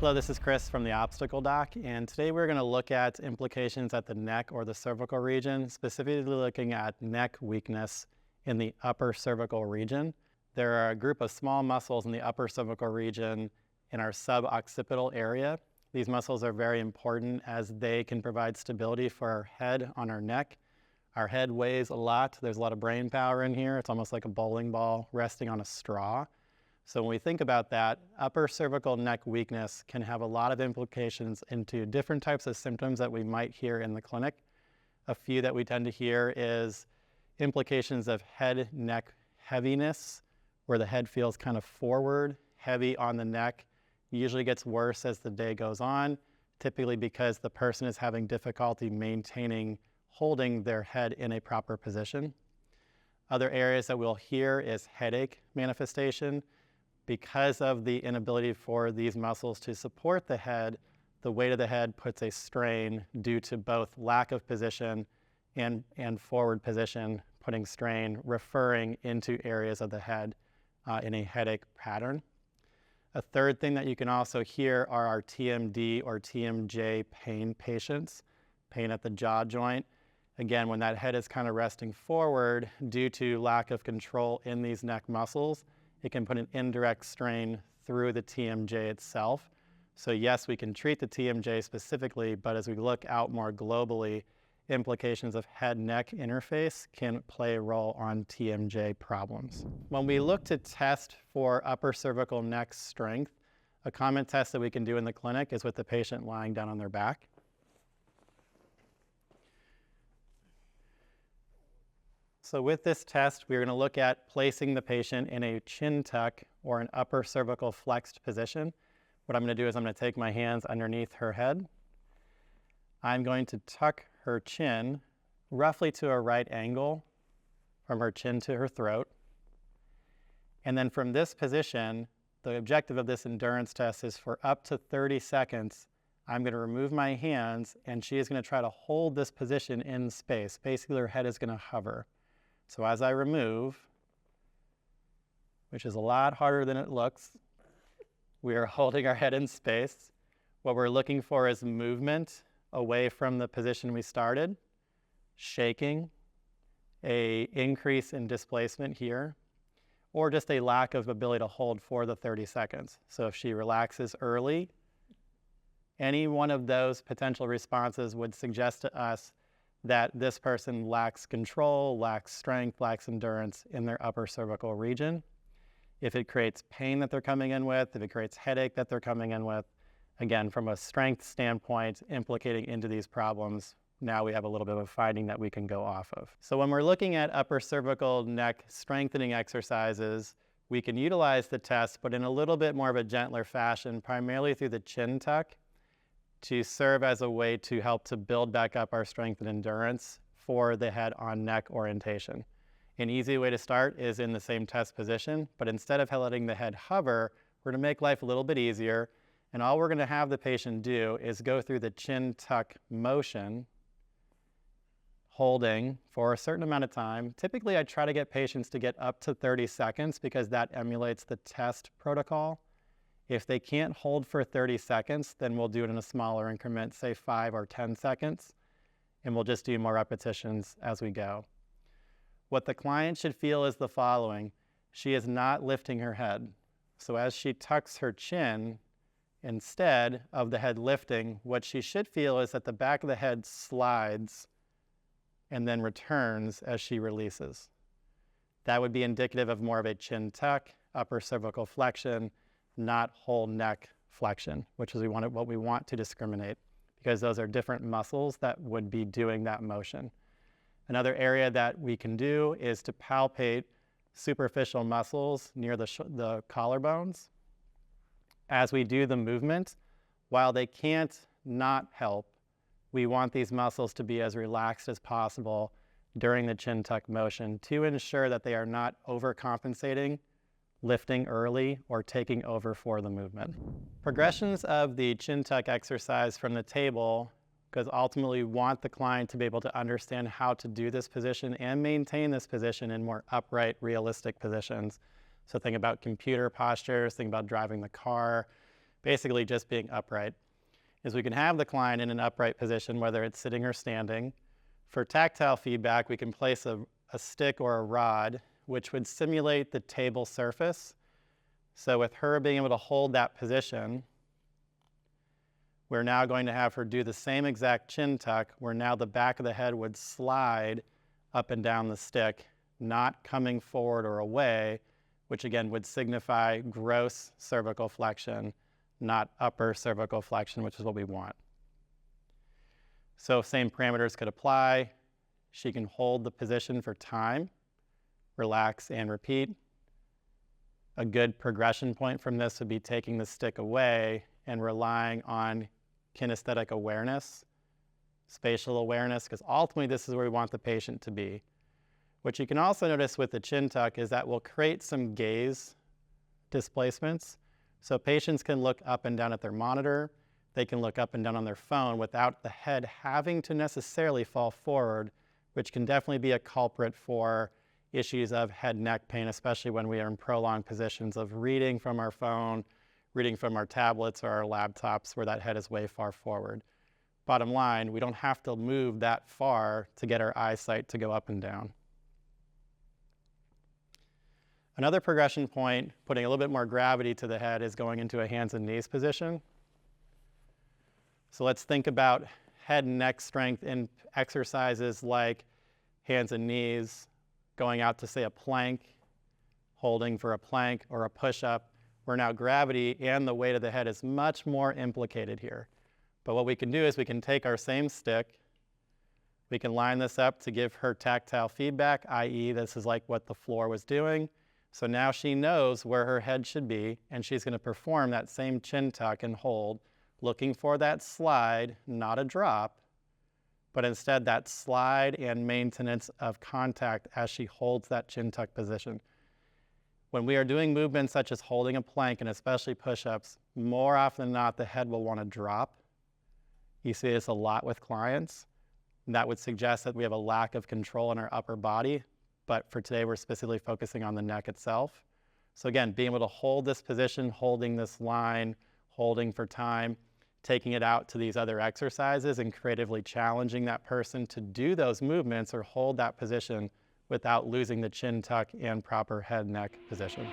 Hello, this is Chris from the Obstacle Doc, and today we're going to look at implications at the neck or the cervical region, specifically looking at neck weakness in the upper cervical region. There are a group of small muscles in the upper cervical region in our suboccipital area. These muscles are very important as they can provide stability for our head on our neck. Our head weighs a lot. There's a lot of brain power in here. It's almost like a bowling ball resting on a straw. So when we think about that, upper cervical neck weakness can have a lot of implications into different types of symptoms that we might hear in the clinic. A few that we tend to hear is implications of head neck heaviness, where the head feels kind of forward, heavy on the neck. It usually gets worse as the day goes on, typically because the person is having difficulty holding their head in a proper position. Other areas that we'll hear is headache manifestation. Because of the inability for these muscles to support the head, the weight of the head puts a strain due to both lack of position and forward position, putting strain, referring into areas of the head in a headache pattern. A third thing that you can also hear are our TMD or TMJ pain patients, pain at the jaw joint. Again, when that head is kind of resting forward due to lack of control in these neck muscles, it can put an indirect strain through the TMJ itself. So yes, we can treat the TMJ specifically, but as we look out more globally, implications of head-neck interface can play a role on TMJ problems. When we look to test for upper cervical neck strength, a common test that we can do in the clinic is with the patient lying down on their back. So with this test, we're going to look at placing the patient in a chin tuck or an upper cervical flexed position. What I'm going to do is I'm going to take my hands underneath her head. I'm going to tuck her chin roughly to a right angle from her chin to her throat. And then from this position, the objective of this endurance test is for up to 30 seconds, I'm going to remove my hands and she is going to try to hold this position in space. Basically, her head is going to hover. So as I remove, which is a lot harder than it looks, we are holding our head in space. What we're looking for is movement away from the position we started, shaking, an increase in displacement here, or just a lack of ability to hold for the 30 seconds. So if she relaxes early, any one of those potential responses would suggest to us that this person lacks control, lacks strength, lacks endurance in their upper cervical region. If it creates pain that they're coming in with, if it creates headache that they're coming in with, again, from a strength standpoint, implicating into these problems, now we have a little bit of a finding that we can go off of. So when we're looking at upper cervical neck strengthening exercises, we can utilize the test, but in a little bit more of a gentler fashion, primarily through the chin tuck, to serve as a way to help to build back up our strength and endurance for the head on neck orientation. An easy way to start is in the same test position, but instead of letting the head hover, we're going to make life a little bit easier, and all we're going to have the patient do is go through the chin tuck motion, holding for a certain amount of time. Typically, I try to get patients to get up to 30 seconds because that emulates the test protocol. If they can't hold for 30 seconds, then we'll do it in a smaller increment, say 5 or 10 seconds, and we'll just do more repetitions as we go. What the client should feel is the following. She is not lifting her head. So as she tucks her chin, instead of the head lifting, what she should feel is that the back of the head slides and then returns as she releases. That would be indicative of more of a chin tuck, upper cervical flexion, not whole neck flexion, which is what we want to discriminate, because those are different muscles that would be doing that motion. Another area that we can do is to palpate superficial muscles near the collarbones. As we do the movement, while they can't not help, we want these muscles to be as relaxed as possible during the chin tuck motion to ensure that they are not overcompensating, lifting early, or taking over for the movement. Progressions of the chin tuck exercise from the table, because ultimately we want the client to be able to understand how to do this position and maintain this position in more upright, realistic positions. So think about computer postures, think about driving the car. basically just being upright, is we can have the client in an upright position, whether it's sitting or standing. For tactile feedback, we can place a stick or a rod, which would simulate the table surface. So with her being able to hold that position, we're now going to have her do the same exact chin tuck, where now the back of the head would slide up and down the stick, not coming forward or away, which again would signify gross cervical flexion, not upper cervical flexion, which is what we want. So same parameters could apply. She can hold the position for time, relax and repeat. A good progression point from this would be taking the stick away and relying on kinesthetic awareness, spatial awareness, because ultimately this is where we want the patient to be. What you can also notice with the chin tuck is that will create some gaze displacements. So patients can look up and down at their monitor, they can look up and down on their phone without the head having to necessarily fall forward, which can definitely be a culprit for issues of head neck pain, especially when we are in prolonged positions of reading from our phone, reading from our tablets or our laptops where that head is way far forward. Bottom line, we don't have to move that far to get our eyesight to go up and down. Another progression point, putting a little bit more gravity to the head, is going into a hands and knees position. So let's think about head and neck strength in exercises like hands and knees, going out to say a plank, holding for a plank or a push-up, where now gravity and the weight of the head is much more implicated here. But what we can do is we can take our same stick, we can line this up to give her tactile feedback, i.e. this is like what the floor was doing. So now she knows where her head should be, and she's going to perform that same chin tuck and hold, looking for that slide, not a drop, but instead that slide and maintenance of contact as she holds that chin tuck position. When we are doing movements such as holding a plank and especially push-ups, more often than not, the head will want to drop. You see this a lot with clients. And that would suggest that we have a lack of control in our upper body, but for today, we're specifically focusing on the neck itself. So again, being able to hold this position, holding this line, holding for time, taking it out to these other exercises and creatively challenging that person to do those movements or hold that position without losing the chin tuck and proper head neck position.